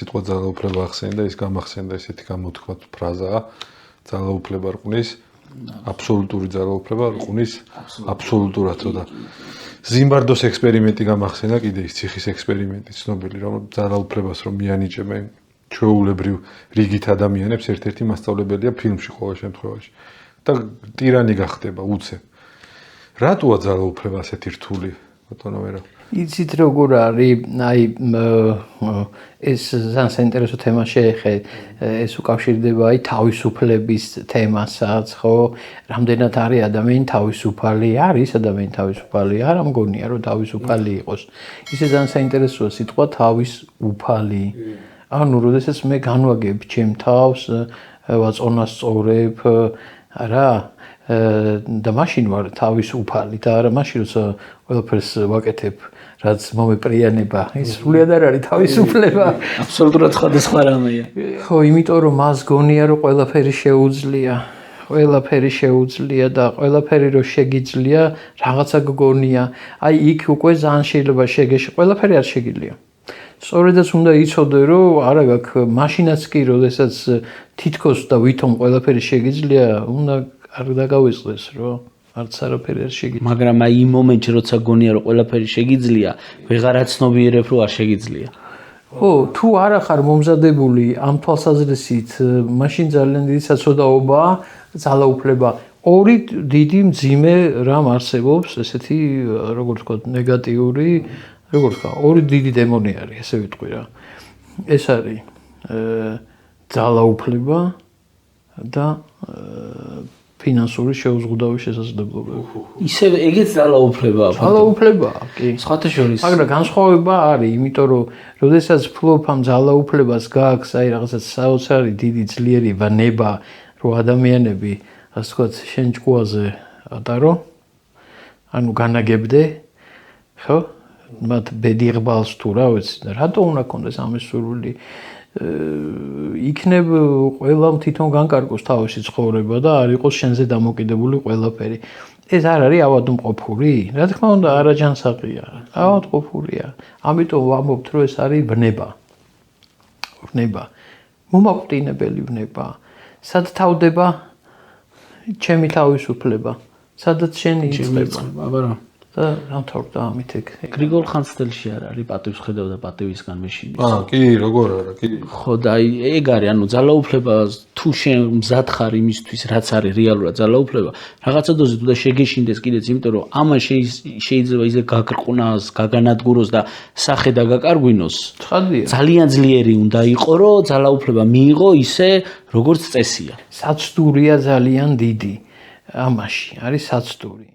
სიტყვა ძალაუფლება ახსენე და ის გამახსენდა ესეთი გამოთქმა ფრაზაა ძალაუფლება რყმის აბსოლუტური ძალაუფლება რყმის აბსოლუტურად და ზიმბარდოს ექსპერიმენტი გამახსენდა კიდე ის ციხის ექსპერიმენტი ცნობილი რომ ძალაუფლებას რომ მიანიჭებენ ჩვეულებრივ რიგით ადამიანებს ერთ-ერთი მასწავლებელია ფილმში ყოველ შემთხვევაში და ტირანი გახდება უცებ რატოა ძალაუფლება ასეთი რთული ბატონო ვერა იცით როგორ არის აი ეს ძალიან საინტერესო თემა შეეხე ეს უკავშირდება აი თავისუფლების თემასაც ხო რამდენად არის ადამიანი თავისუფალი არის ადამიანი თავისუფალი არა მგონია რომ თავისუფალი იყოს ისე ძალიან საინტერესოა სიტყვა თავისუფალი ანუ როდესაც მე განვაგებ ჩემ თავს ვაწონასწორებ რა და მაშინ ვარ თავისუფალი და არა მაშინ როცა ყველაფერს ვაკეთებ რაც მომეპრიანება ის სრულად არ არის თავისუფლება აბსოლუტურად სხვადასხვა რამეა ხო იმიტომ რომ მას გონია რომ ყველაფერი შეუძლია და ყველაფერი რომ შეგიძლია რაღაცა გგონია აი იქ უკვე ძალიან შეიძლება შეგეშ ყველაფერი არ შეგიძლია სწორედაც უნდა იცოდე რომ არა გაქვს მაშინაც კი როდესაც თითქოს და ვითომ ყველაფერი შეგიძლია უნდა არ დაგავიწყდეს რომ არც არაფერი არ შეგიძლია მაგრამ აი იმ მომენტში როცა გონია რომ ყველაფერი შეგიძლია ვეღარ აცნობიერებ რომ არ შეგიძლია ხო თუ არ ახარ მომზადებული ამ თვალსაზრისით მაშინ ძალიან დიდი საცოდაობაა ძალაუფლება ორი დიდი მძიმე რამ არსებობს ესეთი როგორ ვთქვა ნეგატიური როგორ ვთქვა ორი დიდი დემონი არის ესე ვიტყვი რა ეს არის ძალაუფლება და ფინანსური შეუზღუდავი შესაძლებლობები. ისე ეგეც ძალაუფლებაა. ძალაუფლებაა, კი. სხვათა შორის. მაგრამ განსხვავება არის, იმიტომ რომ როდესაც ფლობ ამ ძალაუფლებას გააქვს, აი რაღაცა საოცარი დიდი ძლიერება, ნება, რომ ადამიანები, ასე ვთქვათ, შენ ჭკუაზე ატარო, ანუ განაგებდე, ხო? მათ ბედიღბალს თუ რა ვიცი, რატო უნდა კონდეს ამის სურვილი? იქნებ ყველამ თვითონ განკარგოს თავისი ცხოვრება და არ იყოს შენზე დამოკიდებული ყველაფერი. ეს არ არის ავადმყოფური? რა თქმა უნდა, არაჯანსაღია. ავადმყოფურია. ამიტომ ვამბობთ, რომ ეს არის ბნება. ბნება. მომაკვდინებელი ბნება. სად თავდება ჩემი თავისუფლება? სადაც შენი იწება. აბა და ამთავრდა ამით ეგ. გრიგოლ ხანძთელში არ არის პატივს ხედავ და პატივისგან მეშინი. კი, როგორ არა, კი. ხო და აი ეგ არის, ანუ ძალაუფლება თუ შენ მზად ხარ იმისთვის, რაც არის რეალურად ძალაუფლება, რაღაცა დოზით უნდა შეგეშინდეს კიდეც, იმიტომ რომ ამან შეიძლება ისე გაგრყვნას, გაგანადგუროს და სახე დაგაკარგვინოს. ცხადია. ძალიან ძლიერი უნდა იყო, რომ ძალაუფლება მიიღო ისე, როგორც წესია. საცდურია ძალიან დიდი. ამაში არის საცდური.